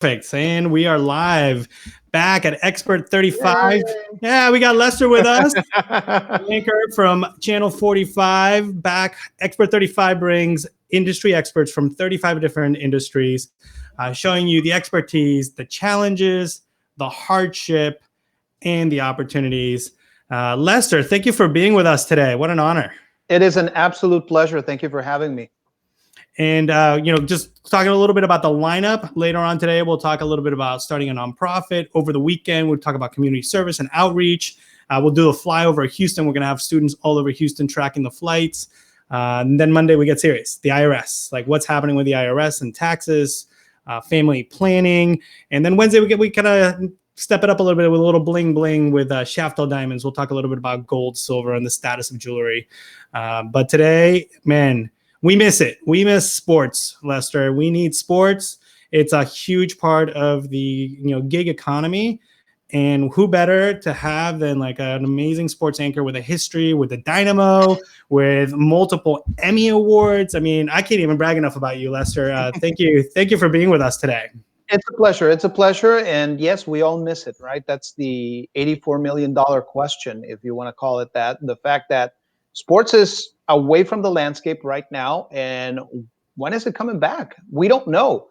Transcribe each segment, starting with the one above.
Perfect. And we are live back at Expert35. Yay. Yeah, we got Lester with us. Anchor from Channel 45. Back, Expert35 brings industry experts from 35 different industries, showing you the expertise, the challenges, the hardship, and the opportunities. Lester, thank you for being with us today. What an honor. It is an absolute pleasure. Thank you for having me. And, just talking a little bit about the lineup. Later on today, we'll talk a little bit about starting a nonprofit. Over the weekend, we'll talk about community service and outreach. We'll do a flyover of Houston. We're going to have students all over Houston tracking the flights. And then Monday, we get serious. The IRS, like what's happening with the IRS and taxes, family planning. And then Wednesday, we kind of step it up a little bit with a little bling bling with Shaftel Diamonds. We'll talk a little bit about gold, silver, and the status of jewelry. But today, man, we miss it. We miss sports, Lester. We need sports. It's a huge part of the gig economy. And who better to have than like an amazing sports anchor with a history, with the Dynamo, with multiple Emmy awards. I mean, I can't even brag enough about you, Lester. Thank you. Thank you for being with us today. It's a pleasure. It's a pleasure. And yes, we all miss it, right? That's the $84 million question, if you want to call it that. The fact that sports is away from the landscape right now. And when is it coming back? We don't know.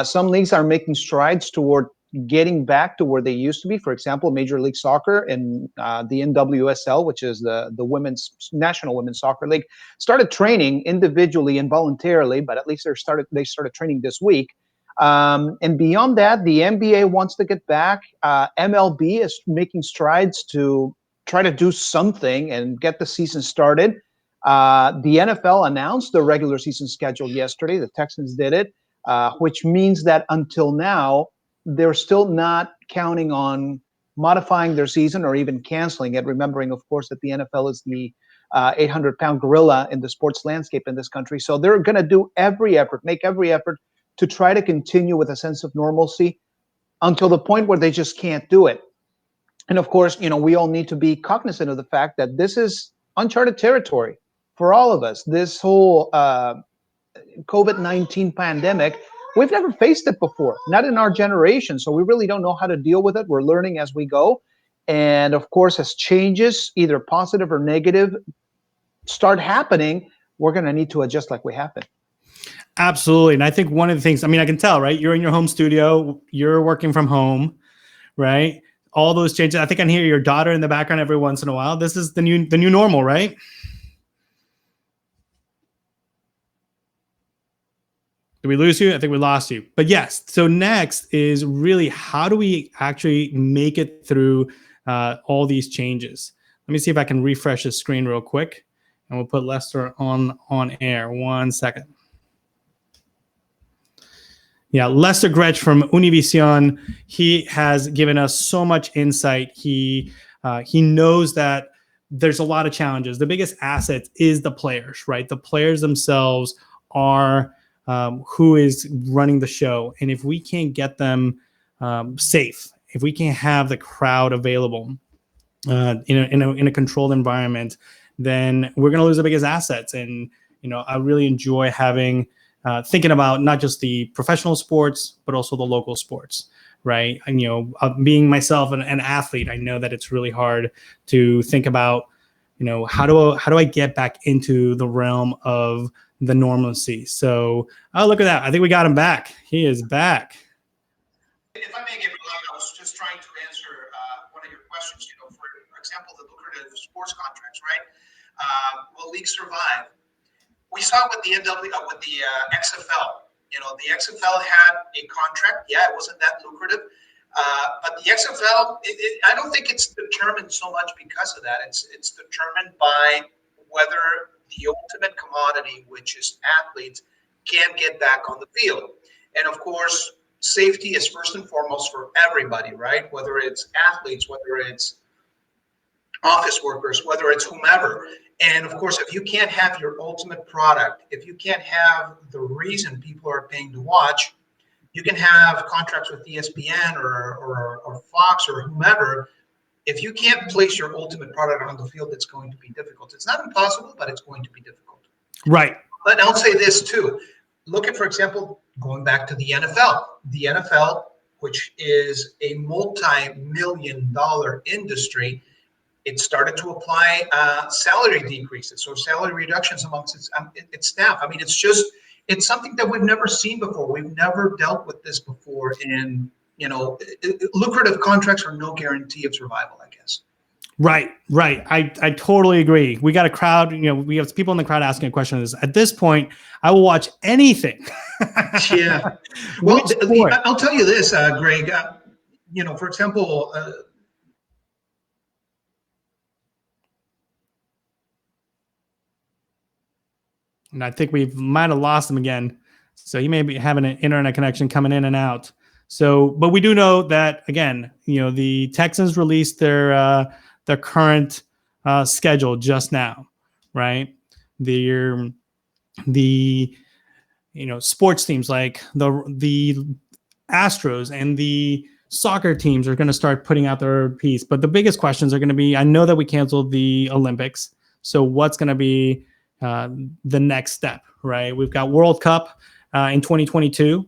Some leagues are making strides toward getting back to where they used to be. For example, Major League Soccer and the NWSL, which is the women's National Women's Soccer League, started training individually and voluntarily, but at least they started training this week. And beyond that, the NBA wants to get back. MLB is making strides to try to do something and get the season started. The NFL announced the regular season schedule yesterday. The Texans did it, which means that until now, they're still not counting on modifying their season or even canceling it, remembering, of course, that the NFL is the 800-pound gorilla in the sports landscape in this country. So they're going to do make every effort to try to continue with a sense of normalcy until the point where they just can't do it. And of course, we all need to be cognizant of the fact that this is uncharted territory for all of us. This whole COVID-19 pandemic, we've never faced it before, not in our generation. So we really don't know how to deal with it. We're learning as we go. And of course, as changes, either positive or negative, start happening, we're going to need to adjust like we have been. Absolutely. And I think one of the things, I can tell, right? You're in your home studio, you're working from home, right? All those changes. I think I can hear your daughter in the background every once in a while. This is the new normal, right? Did we lose you? I think we lost you. But yes, so next is really how do we actually make it through all these changes? Let me see if I can refresh the screen real quick, and we'll put Lester on air. 1 second. Yeah, Lester Gretsch from Univision. He has given us so much insight. He knows that there's a lot of challenges. The biggest asset is the players, right? The players themselves are who is running the show. And if we can't get them safe, if we can't have the crowd available in a controlled environment, then we're going to lose the biggest assets. And, I really enjoy thinking about not just the professional sports, but also the local sports, right? And, being myself an athlete, I know that it's really hard to think about, how do I get back into the realm of the normalcy? So, look at that. I think we got him back. He is back. If I may, Gabe, I was just trying to answer one of your questions. For example, the lucrative sports contracts, right? Will leagues survive? We saw with the XFL. The XFL had a contract. Yeah, it wasn't that lucrative, but the XFL, I don't think it's determined so much because of that. It's determined by whether the ultimate commodity, which is athletes, can get back on the field. And of course, safety is first and foremost for everybody, right? Whether it's athletes, whether it's office workers, whether it's whomever. And of course, if you can't have your ultimate product, if you can't have the reason people are paying to watch, you can have contracts with ESPN or Fox or whomever. If you can't place your ultimate product on the field, it's going to be difficult. It's not impossible, but it's going to be difficult. Right. But I'll say this too. Look at, for example, Going back to the NFL, which is a multi-million-dollar industry, it started to apply salary decreases or salary reductions amongst its staff. I mean, it's something that we've never seen before. We've never dealt with this before. And, lucrative contracts are no guarantee of survival, I guess. Right. I totally agree. We got a crowd, we have people in the crowd asking a question of this. At this point, I will watch anything. Yeah. Well, I'll tell you this, Greg, for example, and I think we might have lost him again. So he may be having an internet connection coming in and out. So, but we do know that, again, the Texans released their current schedule just now, right? The sports teams like the Astros and the soccer teams are going to start putting out their piece. But the biggest questions are going to be, I know that we canceled the Olympics. So what's going to be the next step, right? We've got World Cup in 2022.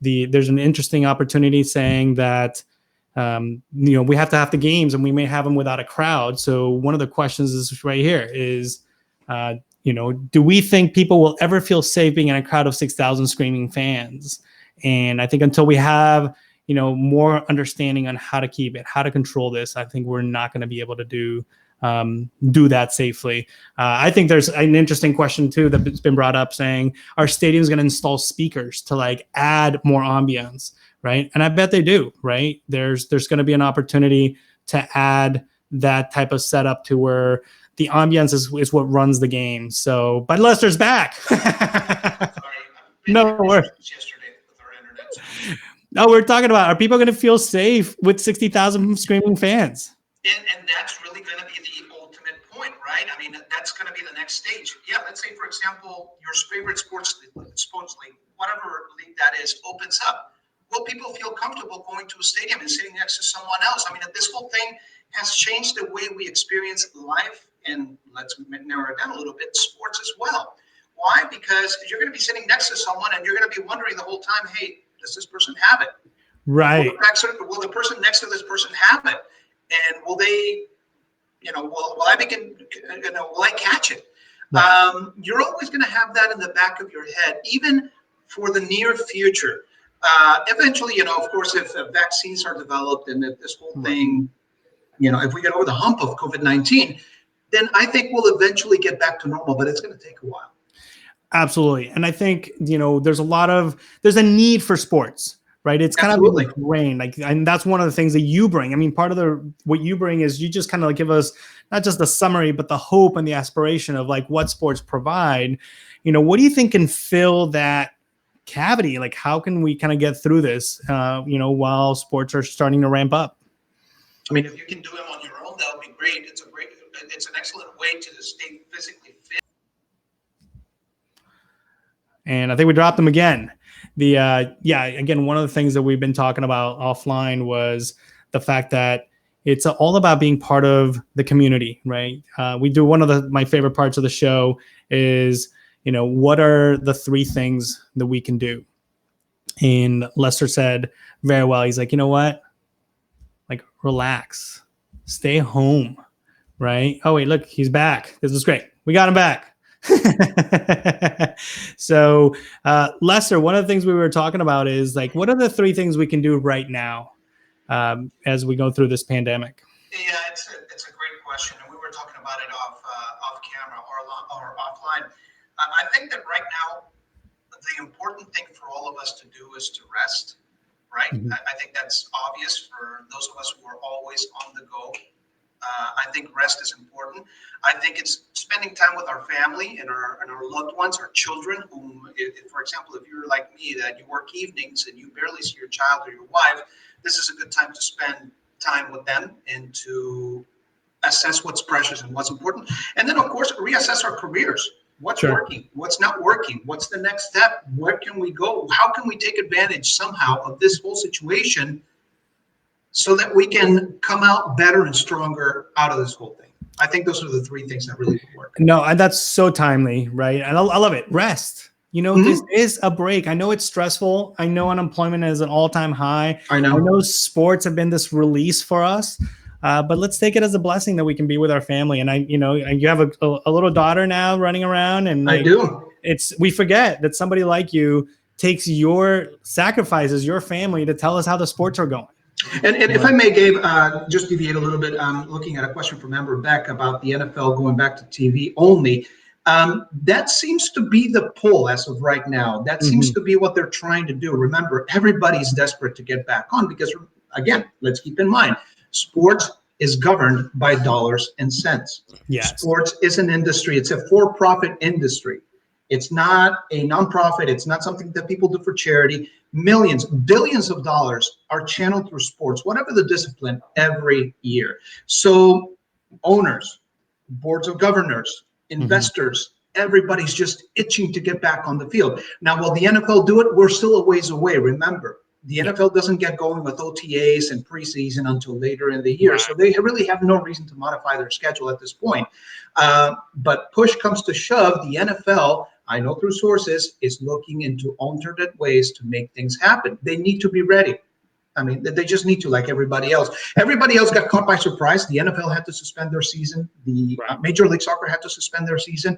There's an interesting opportunity saying that we have to have the games and we may have them without a crowd. So one of the questions is right here is, do we think people will ever feel safe being in a crowd of 6,000 screaming fans? And I think until we have, more understanding on how to keep it, how to control this, I think we're not going to be able to do that safely. I think there's an interesting question too that's been brought up saying, are stadiums going to install speakers to add more ambience, right? And I bet they do, right? There's going to be an opportunity to add that type of setup to where the ambience is what runs the game. So, but Lester's back. No worries. No, we're talking about, are people going to feel safe with 60,000 screaming fans? And that's really going to be the ultimate point, right? I mean, that's going to be the next stage. Yeah, let's say, for example, your favorite sports league, whatever league that is, opens up. Will people feel comfortable going to a stadium and sitting next to someone else? I mean, this whole thing has changed the way we experience life, and let's narrow it down a little bit, sports as well. Why? Because you're going to be sitting next to someone and you're going to be wondering the whole time, hey, does this person have it? Right. Will the person next to this person have it? And will they, will I catch it? Right. You're always going to have that in the back of your head, even for the near future. Eventually, of course, if vaccines are developed and if this whole thing, if we get over the hump of COVID-19, then I think we'll eventually get back to normal, but it's going to take a while. Absolutely. And I think, there's a need for sports, right? It's kind Absolutely. of like rain, and that's one of the things that you bring. I mean, part of what you bring is you just kind of give us not just the summary, but the hope and the aspiration of what sports provide. What do you think can fill that cavity? How can we kind of get through this, while sports are starting to ramp up? I mean, if you can do them on your own, that would be great. It's an excellent way to stay physically fit. And I think we dropped them again. Again, one of the things that we've been talking about offline was the fact that it's all about being part of the community, right? We do one of my favorite parts of the show is, what are the 3 things that we can do? And Lester said very well, he's like, you know what? Relax, stay home, right? Oh, wait, look, he's back. This is great. We got him back. So, Lester, one of the things we were talking about is what are the 3 things we can do right now as we go through this pandemic? Yeah, it's a great question, and we were talking about it off camera or offline. I think that right now the important thing for all of us to do is to rest, right? Mm-hmm. I think that's obvious for those of us who are always on the go. I think rest is important. I think it's spending time with our family and our loved ones, our children, whom, for example, if you're like me, that you work evenings and you barely see your child or your wife, this is a good time to spend time with them and to assess what's precious and what's important. And then, of course, reassess our careers. What's working? What's not working? What's the next step? Where can we go? How can we take advantage somehow of this whole situation so that we can come out better and stronger out of this whole thing? I think those are the 3 things that really work. No, and that's so timely, right? And I love it. Rest, This is a break. I know it's stressful. I know unemployment is an all-time high. I know sports have been this release for us. But let's take it as a blessing that we can be with our family. And you have a little daughter now running around, and I do. We forget that somebody like you sacrifices your family to tell us how the sports are going. And if I may, Gabe, just deviate a little bit, looking at a question from Amber Beck about the NFL going back to TV only. That seems to be the pull as of right now. That seems to be what they're trying to do. Remember, everybody's desperate to get back on because, again, let's keep in mind, sports is governed by dollars and cents. Yes. Sports is an industry. It's a for-profit industry. It's not a nonprofit. It's not something that people do for charity. Millions, billions of dollars are channeled through sports, whatever the discipline, every year. So owners, boards of governors, investors, everybody's just itching to get back on the field. Now, will the NFL do it? We're still a ways away. Remember, the NFL doesn't get going with OTAs and preseason until later in the year. Right. So they really have no reason to modify their schedule at this point. But push comes to shove, the NFL, I know through sources, is looking into alternate ways to make things happen. They need to be ready. I mean, they just need to, like everybody else. Everybody else got caught by surprise. The NFL had to suspend their season. The Major League Soccer had to suspend their season.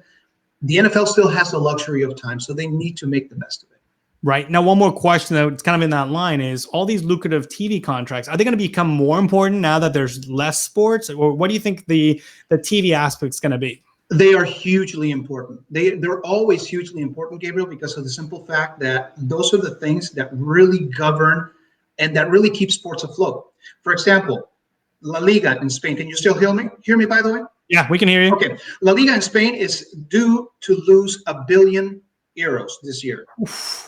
The NFL still has the luxury of time, so they need to make the best of it. Right. Now, one more question that's kind of in that line is, all these lucrative TV contracts, are they going to become more important now that there's less sports? Or what do you think the TV aspect is going to be? They are hugely important. They're always hugely important, Gabriel, because of the simple fact that those are the things that really govern and that really keep sports afloat. For example, La Liga in Spain. Can you still hear me? Hear me, by the way? Yeah, we can hear you. Okay. La Liga in Spain is due to lose €1 billion this year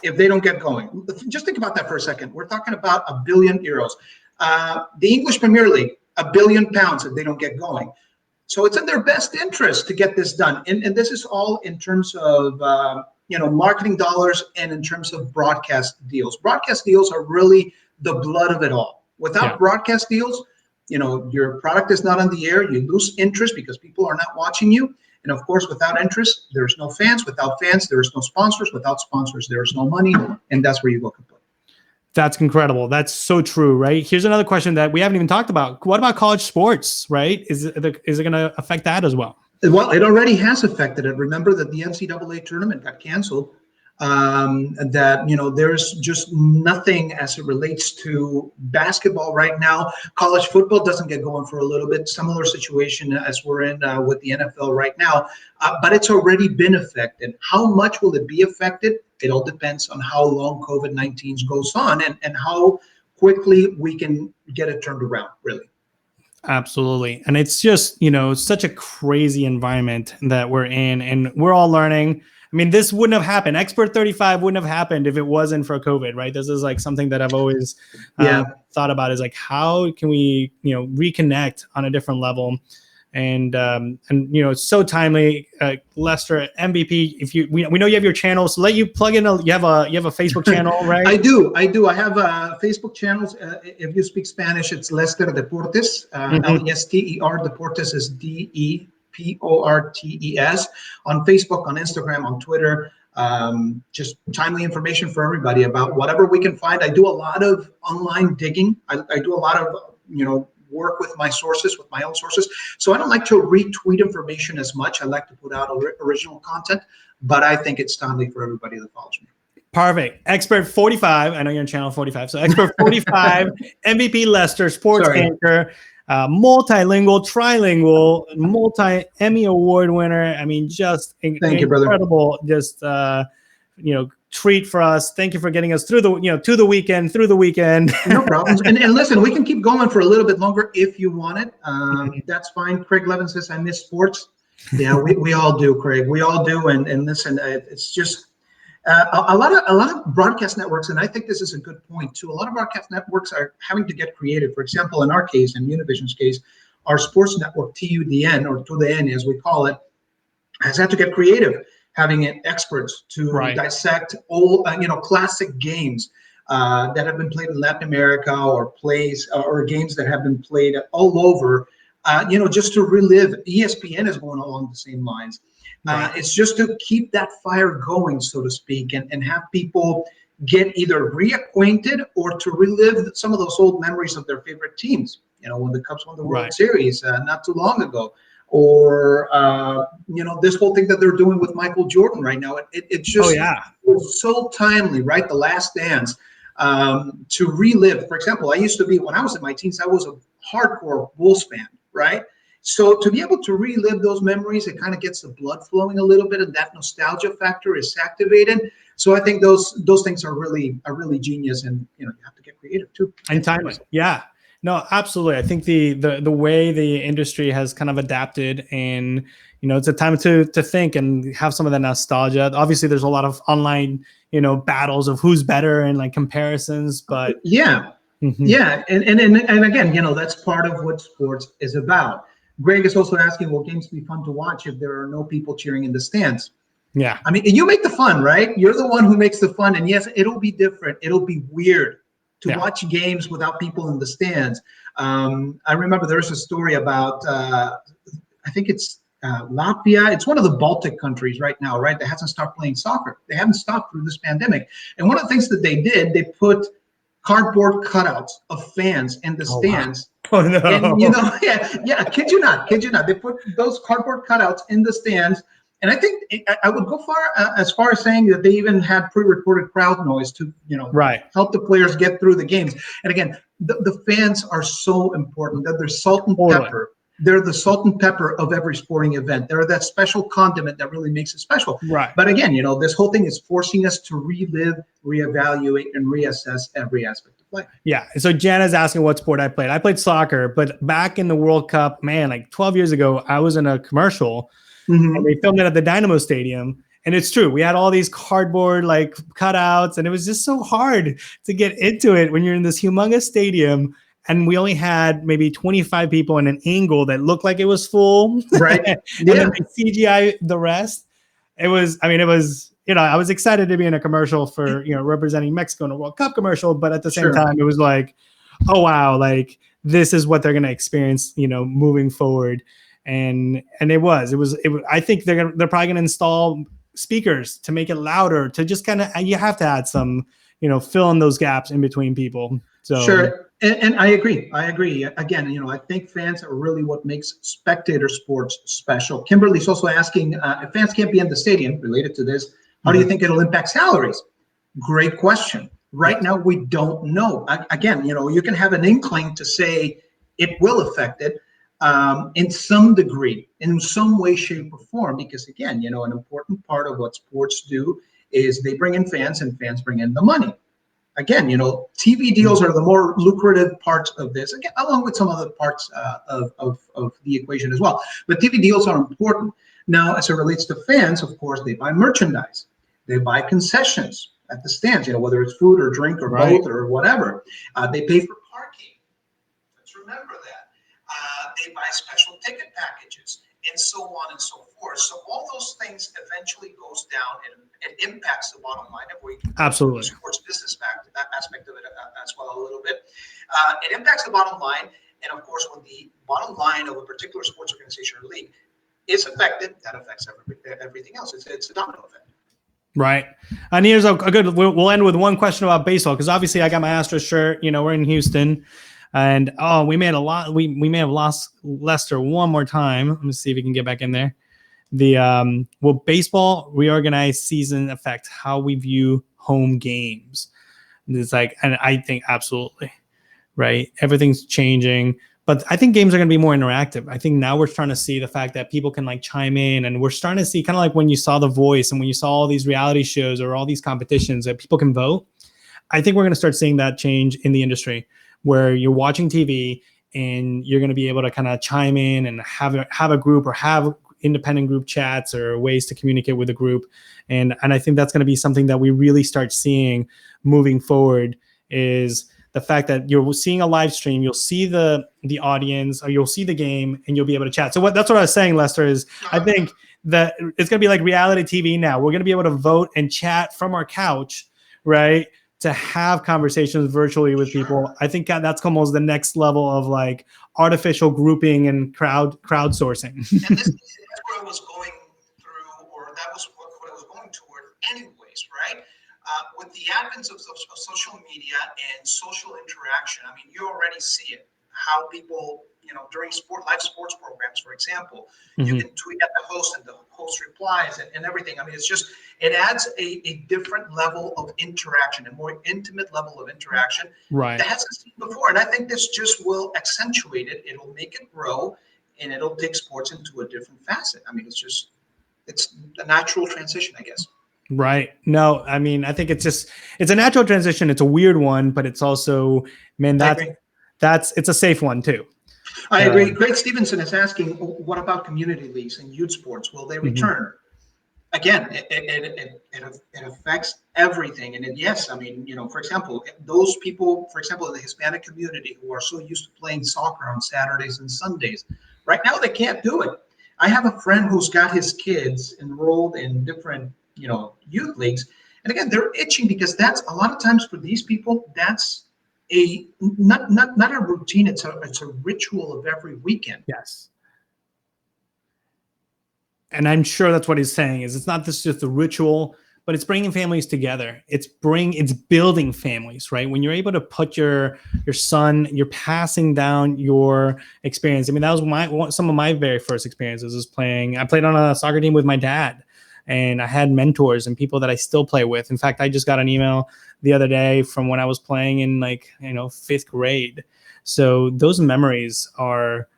if they don't get going. Just think about that for a second. We're talking about €1 billion. The English Premier League, £1 billion if they don't get going. So it's in their best interest to get this done. And this is all in terms of marketing dollars and in terms of broadcast deals. Broadcast deals are really the blood of it all. Without broadcast deals, your product is not on the air. You lose interest because people are not watching you. And of course, without interest, there's no fans. Without fans, there is no sponsors. Without sponsors, there is no money. And that's where you go complete. That's incredible. That's so true, right? Here's another question that we haven't even talked about. What about college sports, right? Is it going to affect that as well? Well, it already has affected it. Remember that the NCAA tournament got canceled. There's just nothing as it relates to basketball right now. College football doesn't get going for a little bit. Similar situation as we're in with the NFL right now, but it's already been affected. How much will it be affected? It all depends on how long COVID-19 goes on and how quickly we can get it turned around, really. Absolutely. And it's just, such a crazy environment that we're in, and we're all learning. I mean, this wouldn't have happened. Expert35 wouldn't have happened if it wasn't for COVID, right? This is like something that I've always thought about, is like, how can we, reconnect on a different level? And it's so timely. Lester, MVP, we know you have your channel, so let you plug in. You have a Facebook channel, right? I do. I have Facebook channels. If you speak Spanish, it's Lester Deportes. Lester Deportes is DEPORTES on Facebook, on Instagram, on Twitter. Just timely information for everybody about whatever we can find. I do a lot of online digging. I do a lot of work with my sources, with my own sources. So I don't like to retweet information as much. I like to put out original content, but I think it's timely for everybody that follows me. Perfect. Expert45. I know you're on channel 45. So Expert45, MVP Lester, sports anchor, multilingual, trilingual, multi-Emmy award winner. I mean, just incredible. Just, treat for us. Thank you for getting us through the weekend. No problems. And listen, we can keep going for a little bit longer if you want it. That's fine. Craig Levin says, I miss sports. Yeah, we all do, Craig. We all do. And listen, it's just a lot of broadcast networks, and I think this is a good point too. A lot of broadcast networks are having to get creative. For example, in our case, in Univision's case, our sports network, TUDN, or To the N as we call it, has had to get creative, having experts to dissect old, classic games that have been played in Latin America, or plays or games that have been played all over, just to relive. ESPN is going along the same lines. Right. It's just to keep that fire going, so to speak, and have people get either reacquainted or to relive some of those old memories of their favorite teams. When the Cubs won the World Series not too long ago, or this whole thing that they're doing with Michael Jordan right now. It's just it's so timely, right? The Last Dance, to relive. For example, I used to be, when I was in my teens, I was a hardcore Bulls fan, right? So to be able to relive those memories, it kind of gets the blood flowing a little bit, and that nostalgia factor is activated. So I think those things are really genius, and you have to get creative too. And timely, yeah. No, absolutely. I think the way the industry has kind of adapted, and it's a time to think and have some of that nostalgia. Obviously, there's a lot of online battles of who's better and like comparisons, but yeah, and again, that's part of what sports is about. Greg is also asking, will games be fun to watch if there are no people cheering in the stands? Yeah, I mean, you make the fun, right? You're the one who makes the fun, and yes, it'll be different. It'll be weird to watch games without people in the stands. I remember there's a story about, I think it's Latvia. It's one of the Baltic countries right now, right? That hasn't stopped playing soccer. They haven't stopped through this pandemic. And one of the things that they did, they put cardboard cutouts of fans in the stands. Wow. Oh, no. And, kid you not. They put those cardboard cutouts in the stands. And I think I would go as far as saying that they even had pre-recorded crowd noise to, help the players get through the games. And again, the fans are so important. That they're salt and pepper. They're the salt and pepper of every sporting event. They're that special condiment that really makes it special. Right. But again, this whole thing is forcing us to relive, reevaluate, and reassess every aspect of life. Yeah. So Jana's asking what sport I played. I played soccer, but back in the World Cup, man, like 12 years ago, I was in a commercial. Mm-hmm. And they filmed it at the Dynamo Stadium. And it's true. We had all these cardboard like cutouts, and it was just so hard to get into it when you're in this humongous stadium. And we only had maybe 25 people in an angle that looked like it was full. Right. And then they CGI the rest. I was excited to be in a commercial for, representing Mexico in a World Cup commercial. But at the same time, it was like, oh, wow, like this is what they're going to experience, moving forward. And it was. I think they're probably going to install speakers to make it louder, to just kind of, you have to add some, fill in those gaps in between people. So sure. And I agree. Again, I think fans are really what makes spectator sports special. Kimberly's also asking, if fans can't be in the stadium, related to this, how do you think it'll impact salaries? Great question. Right now, we don't know. Again, you can have an inkling to say it will affect it. In some degree, in some way, shape, or form, because again, an important part of what sports do is they bring in fans, and fans bring in the money. Again, TV deals are the more lucrative parts of this, again, along with some other parts of the equation as well. But TV deals are important. Now, as it relates to fans, of course, they buy merchandise, they buy concessions at the stands, whether it's food or drink or both or whatever. They pay for parking. Let's remember that. They buy special ticket packages, and so on and so forth. So all those things eventually goes down, and it impacts the bottom line. If we absolutely sports business aspect of it as well a little bit, it impacts the bottom line. And of course, when the bottom line of a particular sports organization or league is affected, that affects everything else. It's a domino effect. Right. And here's a good. We'll end with one question about baseball, because obviously I got my Astros shirt. We're in Houston. And we made a lot. We may have lost Lester one more time. Let me see if we can get back in there. Will baseball reorganized season affect how we view home games? And it's like, and I think absolutely, right? Everything's changing, but I think games are going to be more interactive. I think now we're starting to see the fact that people can like chime in, and we're starting to see kind of like when you saw The Voice and when you saw all these reality shows or all these competitions that people can vote. I think we're going to start seeing that change in the industry, where you're watching TV and you're going to be able to kind of chime in and have a group, or have independent group chats or ways to communicate with a group. And I think that's going to be something that we really start seeing moving forward, is the fact that you're seeing a live stream, you'll see the audience, or you'll see the game, and you'll be able to chat. So that's what I was saying, Lester, is I think that it's going to be like reality TV now. We're going to be able to vote and chat from our couch, right? To have conversations virtually with people. I think that's almost the next level of like artificial grouping and crowdsourcing. And that's where I was going through the advent of social media and social interaction, I mean, you already see it. How people, during live sports programs, for example, you can tweet at the host and the host replies and everything. I mean, it adds a different level of interaction, a more intimate level of interaction that hasn't seen before. And I think this just will accentuate it. It'll make it grow, and it'll take sports into a different facet. I mean, it's a natural transition, I guess. Right. No, I mean, I think it's a natural transition. It's a weird one, but it's also, man, it's a safe one too. I agree. Great Stevenson is asking, what about community leagues and youth sports? Will they return? Again, it affects everything. And yes, I mean, for example, those people, for example, in the Hispanic community who are so used to playing soccer on Saturdays and Sundays, right now they can't do it. I have a friend who's got his kids enrolled in different, youth leagues. And again, they're itching because that's a lot of times for these people, that's not a routine. It's a ritual of every weekend. Yes. And I'm sure that's what he's saying is it's not just a ritual, but it's bringing families together. It's building families, right? When you're able to put your son, you're passing down your experience. I mean, that was some of my very first experiences is playing. I played on a soccer team with my dad, and I had mentors and people that I still play with. In fact, I just got an email the other day from when I was playing in 5th grade. So those memories are,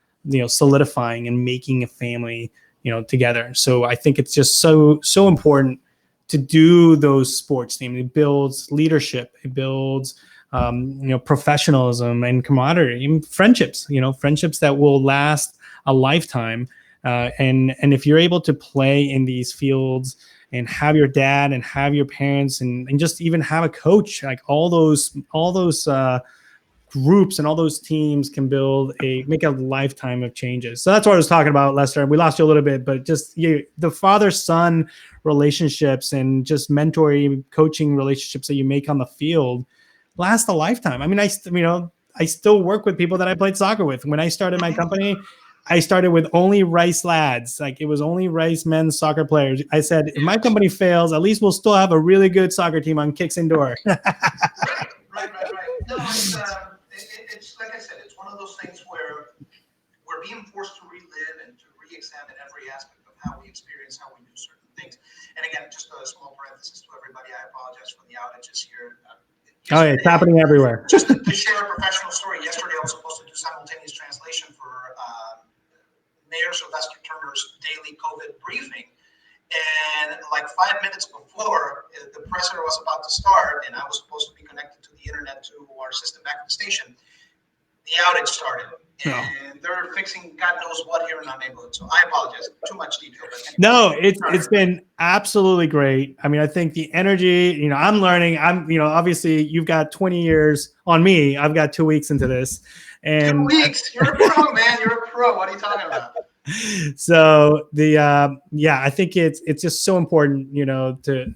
solidifying and making a family, together. So I think it's just so important to do those sports teams. It builds leadership. It builds, professionalism and camaraderie, even friendships, friendships that will last a lifetime. And if you're able to play in these fields and have your dad and have your parents and just even have a coach, like all those groups and all those teams can make a lifetime of changes. So that's what I was talking about, Lester. We lost you a little bit, but just the father-son relationships and just mentoring, coaching relationships that you make on the field last a lifetime. I mean, I still work with people that I played soccer with. When I started my company, I started with only Rice lads. Like it was only Rice men's soccer players. I said, if my company fails, at least we'll still have a really good soccer team on Kicks Indoor. Right. No, it's like I said, it's one of those things where we're being forced to relive and to re-examine every aspect of how we experience, how we do certain things. And again, just a small parenthesis to everybody, I apologize for the outages here. It's happening everywhere. Just to share a professional story, yesterday I was supposed to do simultaneous translation for Mayor Sylvester Turner's daily COVID briefing. And like 5 minutes before the presser was about to start, and I was supposed to be connected to the internet to our system back at the station, the outage started. And they're fixing God knows what here in our neighborhood. So I apologize. Too much detail. But anyway, no, it's been absolutely great. I mean, I think the energy, I'm learning. Obviously you've got 20 years on me. I've got 2 weeks into this. And 2 weeks. You're a pro, man. You're a pro. What are you talking about? So I think it's just so important, to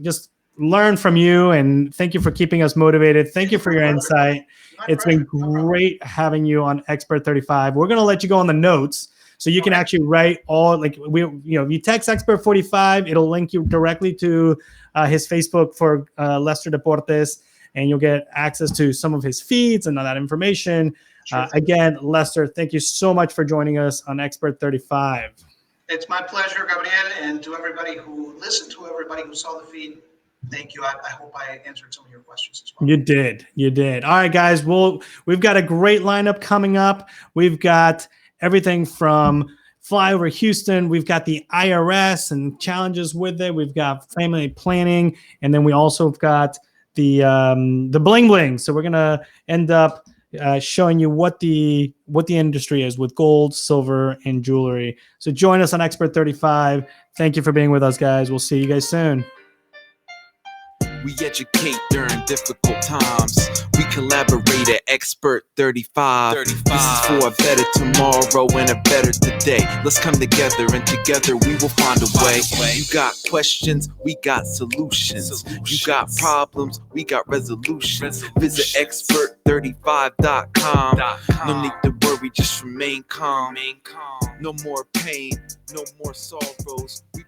just learn from you, and thank you for keeping us motivated. Thank you for your insight. It's been great having you on Expert35. We're going to let you go on the notes so you can actually write all, if you text Expert45, it'll link you directly to his Facebook for Lester Deportes, and you'll get access to some of his feeds and all that information. Again, Lester, thank you so much for joining us on Expert35. It's my pleasure, Gabriel, and to everybody who listened, to everybody who saw the feed, thank you. I hope I answered some of your questions as well. You did. All right, guys. We've got a great lineup coming up. We've got everything from Flyover Houston. We've got the IRS and challenges with it. We've got family planning, and then we also have got the bling bling. So we're gonna end up showing you what the industry is with gold, silver, and jewelry. So join us on Expert35. Thank you for being with us, guys. We'll see you guys soon. We educate during difficult times. We collaborate at Expert35. This is for a better tomorrow and a better today. Let's come together, and together we will find a way. You got questions, we got solutions. You got problems, we got resolutions. Visit Expert35.com. No need to worry, just remain calm. No more pain, no more sorrows. We